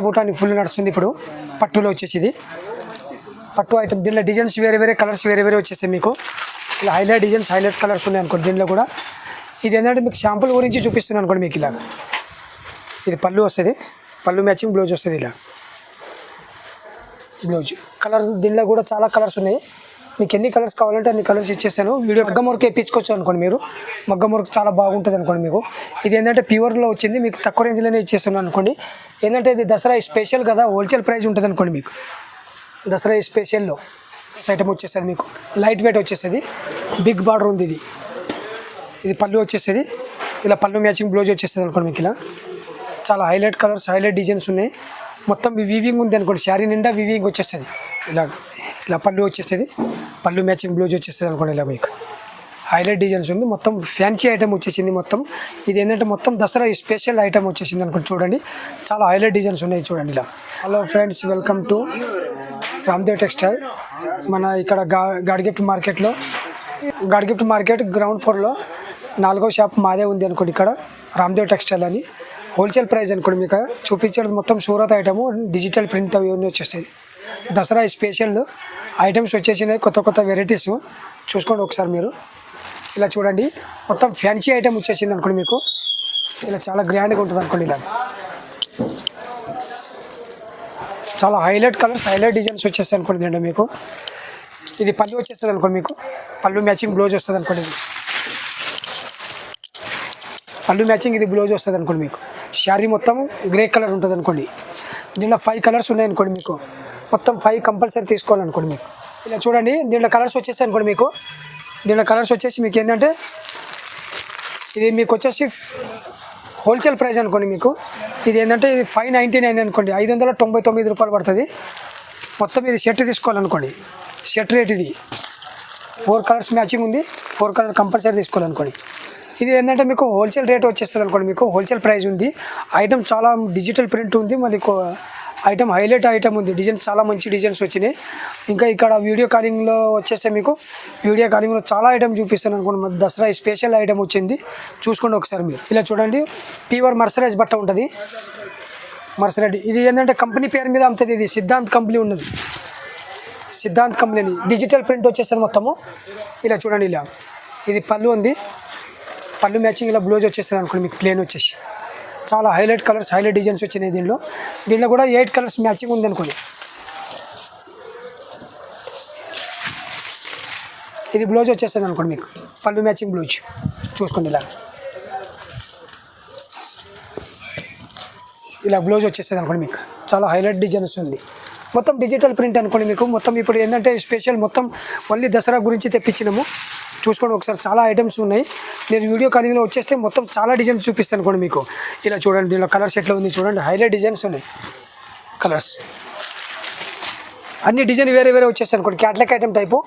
బూటాని full నడుస్తుంది ఇప్పుడు పట్టులో వచ్చేసి ఇది పట్టు ఐటమ్ దీనిలో డిజైన్స్ వేరే వేరే కలర్స్ వేరే వేరే వచ్చేసాయి మీకు ఇలా హైలైట్ డిజైన్స్ హైలైట్ కలర్స్ ఉన్నాయి అనుకోండి దీనిలో కూడా ఇది ఏంటంటే మీకు షాంపుల్ గురించి చూపిస్తున్నాను అనుకోండి మీకు ఇలా ఇది పళ్ళు వస్తుంది పళ్ళు మ్యాచింగ్ బ్లౌజ్ వస్తుంది ఇలా బ్లౌజ్ కలర్ దీనిలో కూడా చాలా కలర్స్ ఉన్నాయి మీకు ఎన్ని కలర్స్ కావాలంటే అన్ని కలర్స్ ఇచ్చేస్తాను వీడియో మగ్గం వర్క్ వేయించుకోవచ్చు అనుకోండి మీరు మగ్గం వర్క్ చాలా బాగుంటుంది అనుకోండి మీకు ఇది ఏంటంటే ప్యూర్లో వచ్చింది మీకు తక్కువ రేంజ్లోనే ఇచ్చేస్తున్నాను అనుకోండి ఏంటంటే ఇది దసరా స్పెషల్ కదా హోల్సేల్ ప్రైస్ ఉంటుంది అనుకోండి మీకు దసరా స్పెషల్లో ఐటమ్ వచ్చేస్తుంది మీకు లైట్ వెయిట్ వచ్చేస్తుంది బిగ్ బార్డర్ ఉంది ఇది పళ్ళు వచ్చేస్తుంది ఇలా పళ్ళు మ్యాచింగ్ బ్లౌజ్ వచ్చేస్తుంది అనుకోండి మీకు ఇలా చాలా హైలైట్ కలర్స్ హైలైట్ డిజైన్స్ ఉన్నాయి మొత్తం వీవింగ్ ఉంది అనుకోండి శారీ నిండా వీవింగ్ వచ్చేస్తుంది ఇలా పళ్ళు వచ్చేస్తుంది పళ్ళు మ్యాచింగ్ బ్లౌజ్ వచ్చేస్తుంది అనుకోండి ఇలా మీకు హైలైట్ డిజైన్స్ ఉంది మొత్తం ఫ్యాన్సీ ఐటమ్ వచ్చేసింది మొత్తం ఇది ఏంటంటే మొత్తం దసరా స్పెషల్ ఐటమ్ వచ్చేసింది అనుకోండి చూడండి చాలా హైలైట్ డిజైన్స్ ఉన్నాయి చూడండి ఇలా hello friends welcome to Ramdev textile మన ఇక్కడ గాడ్గిఫ్ట్ మార్కెట్ గ్రౌండ్ ఫ్లోర్లో 4వ షాప్ మాదే ఉంది అనుకోండి ఇక్కడ రామ్దేవ్ టెక్స్టైల్ అని హోల్సేల్ ప్రైస్ అనుకోండి మీకు చూపించేది మొత్తం సూరత్ ఐటము డిజిటల్ ప్రింట్ అవన్నీ వచ్చేస్తాయి దసరా స్పెషల్ ఐటమ్స్ వచ్చేసినాయి కొత్త వెరైటీస్ చూసుకోండి ఒకసారి మీరు ఇలా చూడండి మొత్తం ఫ్యాన్సీ ఐటమ్ వచ్చేసింది అనుకోండి మీకు ఇలా చాలా గ్రాండ్గా ఉంటుంది అనుకోండి ఇలా చాలా హైలైట్ కలర్స్ హైలైట్ డిజైన్స్ వచ్చేస్తాయి అనుకోండి దీంట్లో మీకు ఇది పళ్ళు వచ్చేస్తుంది అనుకోండి మీకు పళ్ళు మ్యాచింగ్ బ్లౌజ్ వస్తుంది అనుకోండి ఇది పళ్ళు మ్యాచింగ్ ఇది బ్లౌజ్ వస్తుంది అనుకోండి మీకు శారీ మొత్తం గ్రే కలర్ ఉంటుంది అనుకోండి దీంట్లో 5 కలర్స్ ఉన్నాయి అనుకోండి మీకు మొత్తం 5 కంపల్సరీ తీసుకోవాలనుకోండి మీకు ఇలా చూడండి దీంట్లో కలర్స్ వచ్చేసి అనుకోండి మీకు దీంట్లో కలర్స్ వచ్చేసి మీకు ఏంటంటే ఇది మీకు వచ్చేసి హోల్సేల్ ప్రైస్ అనుకోండి మీకు ఇది ఏంటంటే ఇది 599 అనుకోండి 599 రూపాయలు పడుతుంది మొత్తం ఇది షర్ట్ తీసుకోవాలనుకోండి షర్ట్ రేట్ ఇది 4 కలర్స్ మ్యాచింగ్ ఉంది 4 కలర్ కంపల్సరీ తీసుకోవాలనుకోండి ఇది ఏంటంటే మీకు హోల్సేల్ రేట్ వచ్చేస్తుంది అనుకోండి మీకు హోల్సేల్ ప్రైస్ ఉంది ఐటమ్ చాలా డిజిటల్ ప్రింట్ ఉంది మళ్ళీ ఐటమ్ హైలైట్ ఐటమ్ ఉంది డిజైన్స్ చాలా మంచి డిజైన్స్ వచ్చినాయి ఇంకా ఇక్కడ వీడియో కాలింగ్లో వచ్చేస్తే మీకు వీడియో కాలింగ్లో చాలా ఐటమ్ చూపిస్తాను అనుకోండి దసరా స్పెషల్ ఐటమ్ వచ్చింది చూసుకోండి ఒకసారి మీరు ఇలా చూడండి ప్యూర్ మర్సరైజ్ బట్ట ఉంటుంది మర్సరైజ్ ఇది ఏంటంటే కంపెనీ పేరు మీద అమ్ముతుంది ఇది సిద్ధాంత్ కంపెనీ ఉన్నది సిద్ధాంత్ కంపెనీ డిజిటల్ ప్రింట్ వచ్చేస్తుంది మొత్తము ఇలా చూడండి ఇలా ఇది పళ్ళు ఉంది పళ్ళు మ్యాచింగ్ ఇలా బ్లౌజ్ వచ్చేస్తుంది అనుకోండి మీకు ప్లేన్ వచ్చేసి చాలా హైలైట్ కలర్స్ హైలైట్ డిజైన్స్ వచ్చినాయి దీంట్లో కూడా 8 కలర్స్ మ్యాచింగ్ ఉంది అనుకోండి ఇది బ్లౌజ్ వచ్చేస్తుంది అనుకోండి మీకు పళ్ళు మ్యాచింగ్ బ్లౌజ్ చూసుకోండి ఇలా బ్లౌజ్ వచ్చేస్తుంది అనుకోండి మీకు చాలా హైలైట్ డిజైన్స్ ఉంది మొత్తం డిజిటల్ ప్రింట్ అనుకోండి మీకు మొత్తం ఇప్పుడు ఏంటంటే స్పెషల్ మొత్తం ఓన్లీ దసరా గురించి తెప్పించినాము చూసుకోండి ఒకసారి చాలా ఐటమ్స్ ఉన్నాయి నేను వీడియో కాలింగ్లో వచ్చేస్తే మొత్తం చాలా డిజైన్స్ చూపిస్తాను అనుకోండి మీకు ఇలా చూడండి దీనిలో కలర్స్ ఎట్లా ఉంది చూడండి హైలైట్ డిజైన్స్ ఉన్నాయి కలర్స్ అన్ని డిజైన్ వేరే వేరే వచ్చేస్తాయి అనుకోండి catalogue item type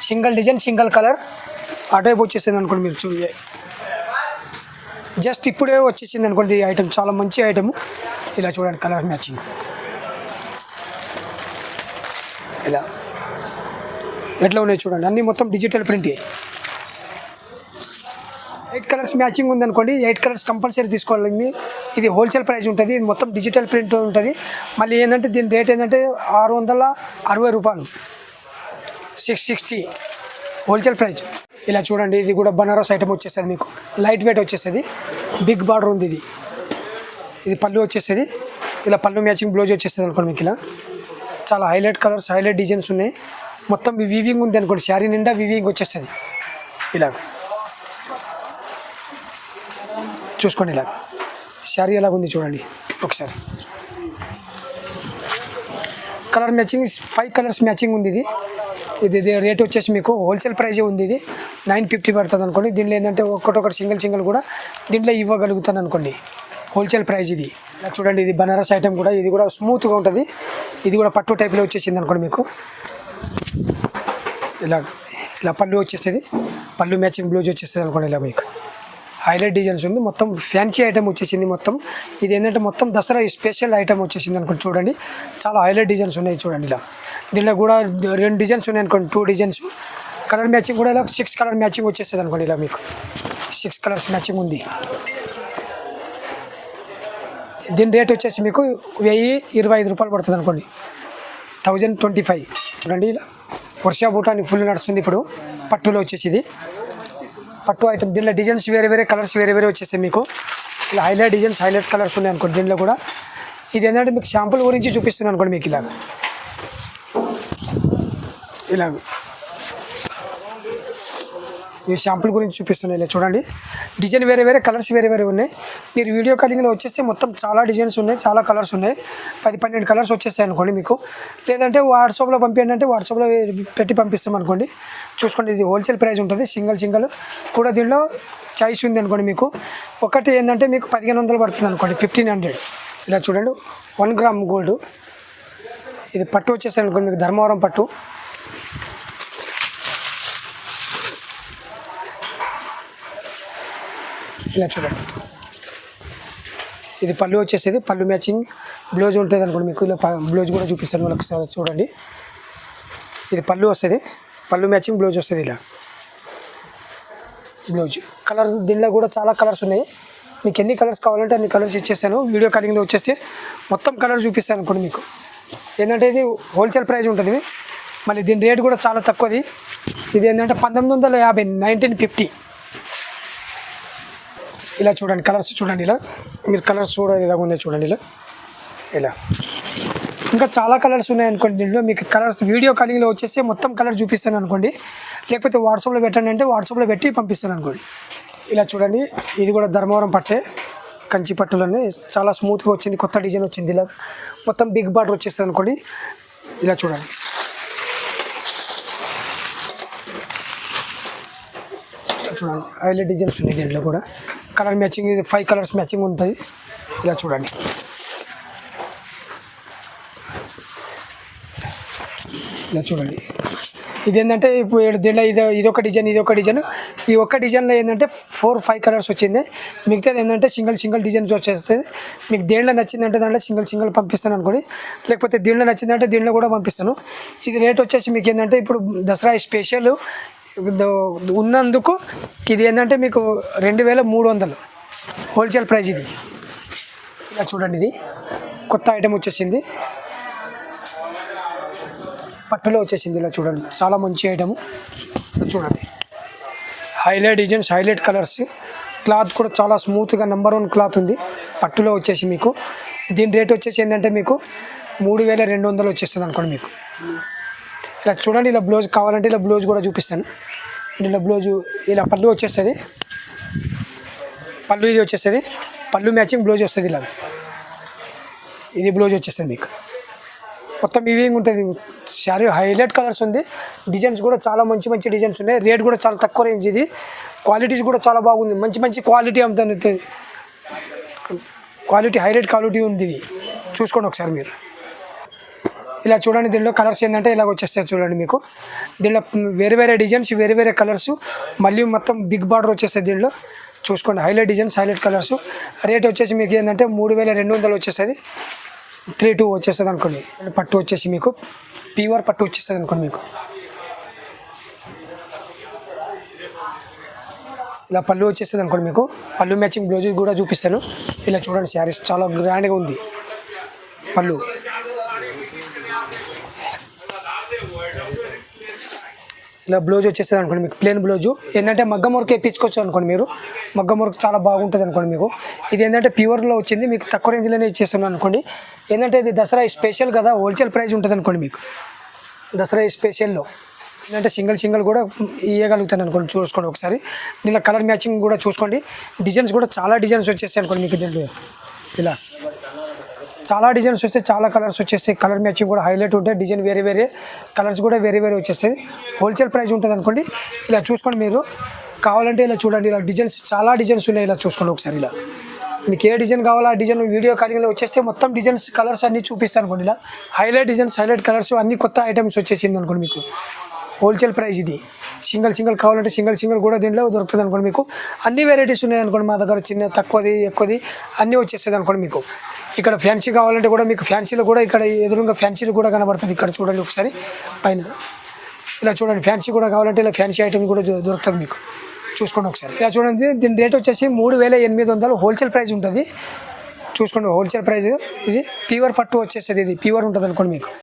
single design single colour ఆ టైప్ వచ్చేసింది అనుకోండి మీరు చూడండి జస్ట్ ఇప్పుడే వచ్చేసింది అనుకోండి ఈ ఐటమ్ చాలా మంచి ఐటమ్ ఇలా చూడండి కలర్ మ్యాచింగ్ ఇలా ఎట్లా ఉన్నాయి చూడండి అన్నీ మొత్తం డిజిటల్ ప్రింట్ 8 కలర్స్ మ్యాచింగ్ ఉంది అనుకోండి 8 కలర్స్ కంపల్సరీ తీసుకోవాలి ఇది హోల్సేల్ ప్రైస్ ఉంటుంది ఇది మొత్తం డిజిటల్ ప్రింట్ ఉంటుంది మళ్ళీ ఏంటంటే దీని రేట్ ఏంటంటే 660 రూపాయలు 660 హోల్సేల్ ప్రైస్ ఇలా చూడండి ఇది కూడా బనారస్ ఐటమ్ వచ్చేస్తుంది మీకు లైట్ వెయిట్ వచ్చేస్తుంది బిగ్ బార్డర్ ఉంది ఇది పళ్ళు వచ్చేస్తుంది ఇలా పళ్ళు మ్యాచింగ్ బ్లౌజ్ వచ్చేస్తుంది అనుకోండి మీకు ఇలా చాలా హైలైట్ కలర్స్ హైలైట్ డిజైన్స్ ఉన్నాయి మొత్తం వీవింగ్ ఉంది అనుకోండి శారీ నిండా వీవింగ్ వచ్చేస్తుంది ఇలా చూసుకోండి ఇలా శారీ ఎలాగ ఉంది చూడండి ఒకసారి కలర్ మ్యాచింగ్ 5 కలర్స్ మ్యాచింగ్ ఉంది ఇది రేట్ వచ్చేసి మీకు హోల్సేల్ ప్రైజే ఉంది ఇది 950 పడుతుంది అనుకోండి దీంట్లో ఏంటంటే ఒక్కొక్కటి సింగిల్ కూడా దీంట్లో ఇవ్వగలుగుతాను అనుకోండి హోల్సేల్ ప్రైస్ ఇది చూడండి ఇది బనారస్ ఐటమ్ కూడా ఇది కూడా స్మూత్గా ఉంటుంది ఇది కూడా పట్టు టైప్లో వచ్చేసింది అనుకోండి మీకు ఇలా పళ్ళు వచ్చేసేది పళ్ళు మ్యాచింగ్ బ్లౌజ్ వచ్చేస్తుంది అనుకోండి ఇలా మీకు హైలైట్ డిజైన్స్ ఉంది మొత్తం ఫ్యాన్సీ ఐటమ్ వచ్చేసింది మొత్తం ఇది ఏంటంటే మొత్తం దసరా స్పెషల్ ఐటమ్ వచ్చేసింది అనుకోండి చూడండి చాలా హైలైట్ డిజైన్స్ ఉన్నాయి చూడండి ఇలా దీంట్లో కూడా 2 డిజైన్స్ ఉన్నాయి అనుకోండి 2 డిజైన్స్ కలర్ మ్యాచింగ్ కూడా ఇలా 6 కలర్ మ్యాచింగ్ వచ్చేస్తుంది అనుకోండి ఇలా మీకు 6 కలర్స్ మ్యాచింగ్ ఉంది దీని రేట్ వచ్చేసి మీకు 1025 రూపాయలు పడుతుంది అనుకోండి, 1025. చూడండి ఇలా వర్షా బూటాన్ని ఫుల్ నడుస్తుంది ఇప్పుడు. పట్టులో వచ్చేసి ఇది పట్టు ఐటమ్. దీనిలో డిజైన్స్ వేరే వేరే కలర్స్ వేరే వేరే వచ్చేసాయి మీకు. ఇలా హైలైట్ డిజైన్స్ హైలైట్ కలర్స్ ఉన్నాయి అనుకోండి దీనిలో కూడా. ఇది ఏంటంటే మీకు షాంపుల్ గురించి చూపిస్తున్నాను అనుకోండి మీకు. ఇలాగ ఈ షాంపుల్ గురించి చూపిస్తున్నాయి. ఇలా చూడండి డిజైన్ వేరే వేరే కలర్స్ వేరే వేరే ఉన్నాయి. మీరు వీడియో కాలింగ్లో వచ్చేస్తే మొత్తం చాలా డిజైన్స్ ఉన్నాయి, చాలా కలర్స్ ఉన్నాయి. 10-12 కలర్స్ వచ్చేస్తాయి అనుకోండి మీకు. లేదంటే వాట్సాప్లో పంపించండి అంటే వాట్సాప్లో పెట్టి పంపిస్తాం అనుకోండి. చూసుకోండి ఇది హోల్సేల్ ప్రైస్ ఉంటుంది. సింగిల్ కూడా దీనిలో చాయిస్ ఉంది అనుకోండి మీకు. ఒకటి ఏంటంటే మీకు 1500 పడుతుంది అనుకోండి, 1500. ఇలా చూడండి 1 గ్రామ్ గోల్డ్. ఇది పట్టు వచ్చేస్తాయి అనుకోండి మీకు, ధర్మవరం పట్టు. ఇలా చూడండి ఇది పళ్ళు వచ్చేసేది. పళ్ళు మ్యాచింగ్ బ్లౌజ్ ఉంటుంది అనుకోండి మీకు. ఇలా బ్లౌజ్ కూడా చూపిస్తాను వాళ్ళకి చూడండి. ఇది పళ్ళు వస్తుంది, పళ్ళు మ్యాచింగ్ బ్లౌజ్ వస్తుంది. ఇలా బ్లౌజ్ కలర్ దీనిలో కూడా చాలా కలర్స్ ఉన్నాయి. మీకు ఎన్ని కలర్స్ కావాలంటే అన్ని కలర్స్ ఇచ్చేస్తాను. వీడియో కాలింగ్లో వచ్చేస్తే మొత్తం కలర్ చూపిస్తాను అనుకోండి మీకు. ఏంటంటే ఇది హోల్సేల్ ప్రైస్ ఉంటుంది. మళ్ళీ దీని రేట్ కూడా చాలా తక్కువది. ఇది ఏంటంటే 1950, 1950. ఇలా చూడండి కలర్స్ చూడండి. ఇలా మీరు కలర్స్ చూడండి ఇలాగ ఉన్నాయి చూడండి. ఇలా ఇంకా చాలా కలర్స్ ఉన్నాయి అనుకోండి దీంట్లో. మీకు కలర్స్ వీడియో కాలింగ్లో వచ్చేస్తే మొత్తం కలర్ చూపిస్తాను అనుకోండి. లేకపోతే వాట్సాప్లో పెట్టండి అంటే వాట్సాప్లో పెట్టి పంపిస్తాను అనుకోండి. ఇలా చూడండి ఇది కూడా ధర్మవరం పట్టే, కంచి పట్టులోనే చాలా స్మూత్గా వచ్చింది. కొత్త డిజైన్ వచ్చింది. ఇలా మొత్తం బిగ్ బార్డర్ వచ్చేస్తుంది అనుకోండి. ఇలా చూడండి చూడండి హైలైట్ డిజైన్స్ ఉన్నాయి దీంట్లో కూడా. కలర్ మ్యాచింగ్ ఇది 5 కలర్స్ మ్యాచింగ్ ఉంటుంది. ఇలా చూడండి ఇలా చూడండి ఇది ఏంటంటే ఇప్పుడు దీంట్లో ఇదొక డిజైన్ ఇదొక డిజైన్. ఈ ఒక్క డిజైన్లో ఏంటంటే 4-5 కలర్స్ వచ్చింది. మిగతాది ఏంటంటే సింగిల్ డిజైన్స్ వచ్చేస్తుంది. మీకు దేంట్లో నచ్చిందంటే దాంట్లో సింగిల్ పంపిస్తాను అనుకోండి. లేకపోతే దీంట్లో నచ్చిందంటే దీంట్లో కూడా పంపిస్తాను. ఇది రేట్ వచ్చేసి మీకు ఏంటంటే ఇప్పుడు దసరా స్పెషల్ ఉన్నందుకు ఇది ఏంటంటే మీకు 2300 హోల్సేల్ ప్రైస్ ఇది. ఇలా చూడండి ఇది కొత్త ఐటెం వచ్చేసింది, పట్టులో వచ్చేసింది. ఇలా చూడండి చాలా మంచి ఐటమ్. చూడండి highlight designs highlight colours. Cloth కూడా చాలా స్మూత్గా నెంబర్ 1 క్లాత్ ఉంది. పట్టులో వచ్చేసి మీకు దీని రేట్ వచ్చేసి ఏంటంటే మీకు 3200 వచ్చేస్తుంది అనుకోండి మీకు. ఇలా చూడండి ఇలా బ్లౌజ్ కావాలంటే ఇలా బ్లౌజ్ కూడా చూపిస్తాను. ఇలా బ్లౌజు ఇలా పళ్ళు వచ్చేస్తుంది, పళ్ళు ఇది వచ్చేస్తుంది, పళ్ళు మ్యాచింగ్ బ్లౌజ్ వస్తుంది. ఇలా ఇది బ్లౌజ్ వచ్చేస్తుంది మీకు. మొత్తం వీవింగ్ ఉంటుంది. శారీ హైలైట్ కలర్స్ ఉంది. డిజైన్స్ కూడా చాలా మంచి డిజైన్స్ ఉన్నాయి. రేట్ కూడా చాలా తక్కువ రేంజ్. ఇది క్వాలిటీస్ కూడా చాలా బాగుంది. మంచి క్వాలిటీ అమ్ముతుంది. క్వాలిటీ హైలైట్ క్వాలిటీ ఉంది. ఇది చూసుకోండి ఒకసారి మీరు. ఇలా చూడండి దీనిలో కలర్స్ ఏంటంటే ఇలా వచ్చేస్తాయి చూడండి మీకు. దీనిలో వేరే వేరే డిజైన్స్ వేరే వేరే కలర్స్ మళ్ళీ మొత్తం బిగ్ బార్డర్ వచ్చేస్తుంది దీనిలో. చూసుకోండి highlight designs highlight colours. Rate వచ్చేసి మీకు ఏంటంటే 3200 వచ్చేస్తుంది. 32 వచ్చేస్తుంది అనుకోండి. పట్టు వచ్చేసి మీకు ప్యూర్ పట్టు వచ్చేస్తుంది అనుకోండి మీకు. ఇలా పళ్ళు వచ్చేస్తుంది అనుకోండి మీకు. పళ్ళు మ్యాచింగ్ బ్లౌజ్ కూడా చూపిస్తాను. ఇలా చూడండి శారీస్ చాలా గ్రాండ్గా ఉంది పళ్ళు. ఇలా బ్లౌజ్ వచ్చేస్తుంది అనుకోండి మీకు. ప్లెయిన్ బ్లౌజు ఏంటంటే మగ్గం వర్క్ వేయించుకోవచ్చు అనుకోండి మీరు. మగ్గం వర్క్ చాలా బాగుంటుంది అనుకోండి మీకు. ఇది ఏంటంటే ప్యూర్లో వచ్చింది. మీకు తక్కువ రేంజ్లోనే ఇచ్చేస్తున్నాను అనుకోండి. ఏంటంటే ఇది దసరా స్పెషల్ కదా, హోల్సేల్ ప్రైస్ ఉంటుంది అనుకోండి మీకు. దసరా స్పెషల్లో ఏంటంటే సింగిల్ కూడా ఇవ్వగలుగుతాను అనుకోండి. చూసుకోండి ఒకసారి. దీనిలో కలర్ మ్యాచింగ్ కూడా చూసుకోండి. డిజైన్స్ కూడా చాలా డిజైన్స్ వచ్చేస్తాయి అనుకోండి మీకు. దీంట్లో ఇలా చాలా డిజైన్స్ వస్తాయి, చాలా కలర్స్ వచ్చేస్తాయి. కలర్ మ్యాచింగ్ కూడా హైలైట్ ఉంటాయి. డిజైన్ వేరే వేరే కలర్స్ కూడా వేరే వచ్చేస్తాయి. హోల్సేల్ ప్రైస్ ఉంటుంది అనుకోండి. ఇలా చూసుకోండి మీరు. కావాలంటే ఇలా చూడండి. ఇలా డిజైన్స్ చాలా డిజైన్స్ ఉన్నాయి. ఇలా చూసుకోండి ఒకసారి. ఇలా మీకు ఏ డిజైన్ కావాలో ఆ డిజైన్ వీడియో కాలింగ్లో వచ్చేస్తే మొత్తం డిజైన్స్ కలర్స్ అన్నీ చూపిస్తాను అనుకోండి. ఇలా హైలైట్ డిజైన్స్ హైలైట్ కలర్స్ అన్ని కొత్త ఐటమ్స్ వచ్చేసింది అనుకోండి మీకు. హోల్సేల్ ప్రైస్ ఇది. సింగిల్ కావాలంటే సింగిల్ కూడా దీంట్లో దొరుకుతుంది అనుకోండి మీకు. అన్ని వెరైటీస్ ఉన్నాయి అనుకోండి మా దగ్గర. చిన్న తక్కువది ఎక్కువది అన్నీ వచ్చేస్తుంది అనుకోండి మీకు. ఇక్కడ ఫ్యాన్సీ కావాలంటే కూడా మీకు ఫ్యాన్సీలో కూడా ఇక్కడ ఎదురుగా ఫ్యాన్సీలు కూడా కనబడుతుంది. ఇక్కడ చూడండి ఒకసారి పైన. ఇలా చూడండి ఫ్యాన్సీ కూడా కావాలంటే ఇలా ఫ్యాన్సీ ఐటమ్ కూడా దొరుకుతుంది మీకు. చూసుకోండి ఒకసారి. ఇలా చూడండి దీని రేట్ వచ్చేసి 3800 హోల్సేల్ ప్రైస్ ఉంటుంది. చూసుకోండి హోల్సేల్ ప్రైస్. ఇది ప్యూర్ పట్టు వచ్చేస్తుంది, ఇది ప్యూర్ ఉంటుంది అనుకోండి మీకు.